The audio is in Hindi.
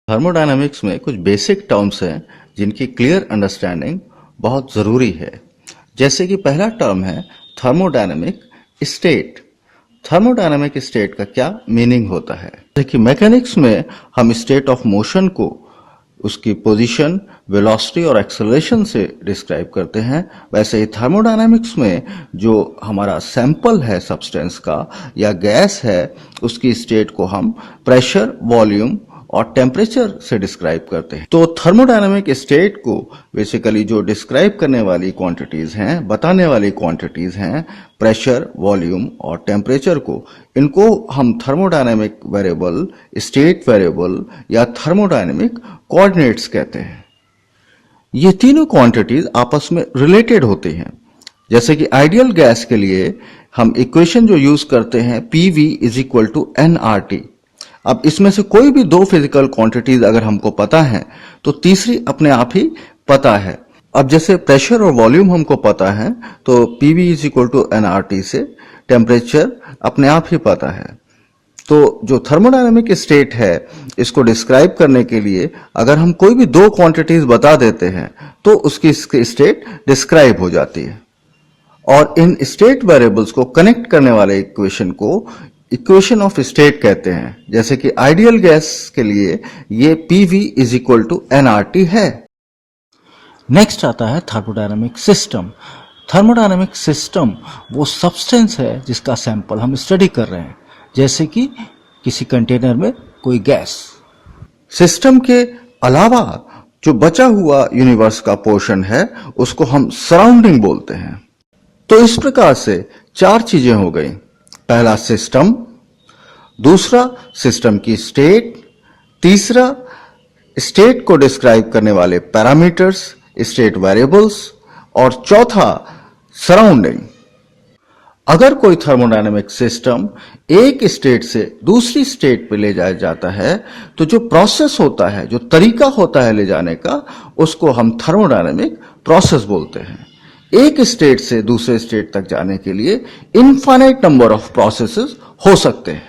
थर्मोडायनामिक्स में कुछ बेसिक टर्म्स हैं जिनकी क्लियर अंडरस्टैंडिंग बहुत ज़रूरी है। जैसे कि पहला टर्म है थर्मोडायनामिक स्टेट। थर्मोडायनामिक स्टेट का क्या मीनिंग होता है? जैसे कि मैकेनिक्स में हम स्टेट ऑफ मोशन को उसकी पोजीशन, वेलोसिटी और एक्सेलरेशन से डिस्क्राइब करते हैं, वैसे ही थर्मोडायनामिक्स में जो हमारा सैंपल है सब्सटेंस का या गैस है, उसकी स्टेट को हम प्रेशर, वॉल्यूम और टेम्परेचर से डिस्क्राइब करते हैं। तो थर्मोडायनामिक स्टेट को बेसिकली जो डिस्क्राइब करने वाली क्वांटिटीज हैं, बताने वाली क्वांटिटीज हैं, प्रेशर, वॉल्यूम और टेम्परेचर को, इनको हम थर्मोडायनामिक वेरिएबल, स्टेट वेरिएबल या थर्मोडायनामिक कोऑर्डिनेट्स कहते हैं। ये तीनों क्वांटिटीज आपस में रिलेटेड होती हैं। जैसे कि आइडियल गैस के लिए हम इक्वेशन जो यूज करते हैं PV is equal to nRT। अब इसमें से कोई भी दो फिजिकल क्वांटिटीज अगर हमको पता है तो तीसरी अपने आप ही पता है। अब जैसे प्रेशर और वॉल्यूम हमको पता है तो PV is equal to nRT से टेम्परेचर अपने आप ही पता है। तो जो थर्मोडायनामिक स्टेट है, इसको डिस्क्राइब करने के लिए अगर हम कोई भी दो क्वांटिटीज बता देते हैं तो उसकी स्टेट डिस्क्राइब हो जाती है। और इन स्टेट वेरिएबल्स को कनेक्ट करने वाले इक्वेशन को इक्वेशन ऑफ स्टेट कहते हैं। जैसे कि आइडियल गैस के लिए ये PV is equal to nRT है। नेक्स्ट आता है थर्मोडायनामिक सिस्टम। थर्मोडायनामिक सिस्टम वो सब्सटेंस है जिसका सैंपल हम स्टडी कर रहे हैं, जैसे कि किसी कंटेनर में कोई गैस। सिस्टम के अलावा जो बचा हुआ यूनिवर्स का पोर्शन है उसको हम सराउंडिंग बोलते हैं। तो इस प्रकार से चार चीजें हो गई। पहला सिस्टम, दूसरा सिस्टम की स्टेट, तीसरा स्टेट को डिस्क्राइब करने वाले पैरामीटर्स, स्टेट वेरिएबल्स, और चौथा सराउंडिंग। अगर कोई थर्मोडायनामिक सिस्टम एक स्टेट से दूसरी स्टेट पे ले जाया जाता है तो जो प्रोसेस होता है, जो तरीका होता है ले जाने का, उसको हम थर्मोडायनामिक प्रोसेस बोलते हैं। एक स्टेट से दूसरे स्टेट तक जाने के लिए इनफाइनाइट नंबर ऑफ प्रोसेसेस हो सकते हैं।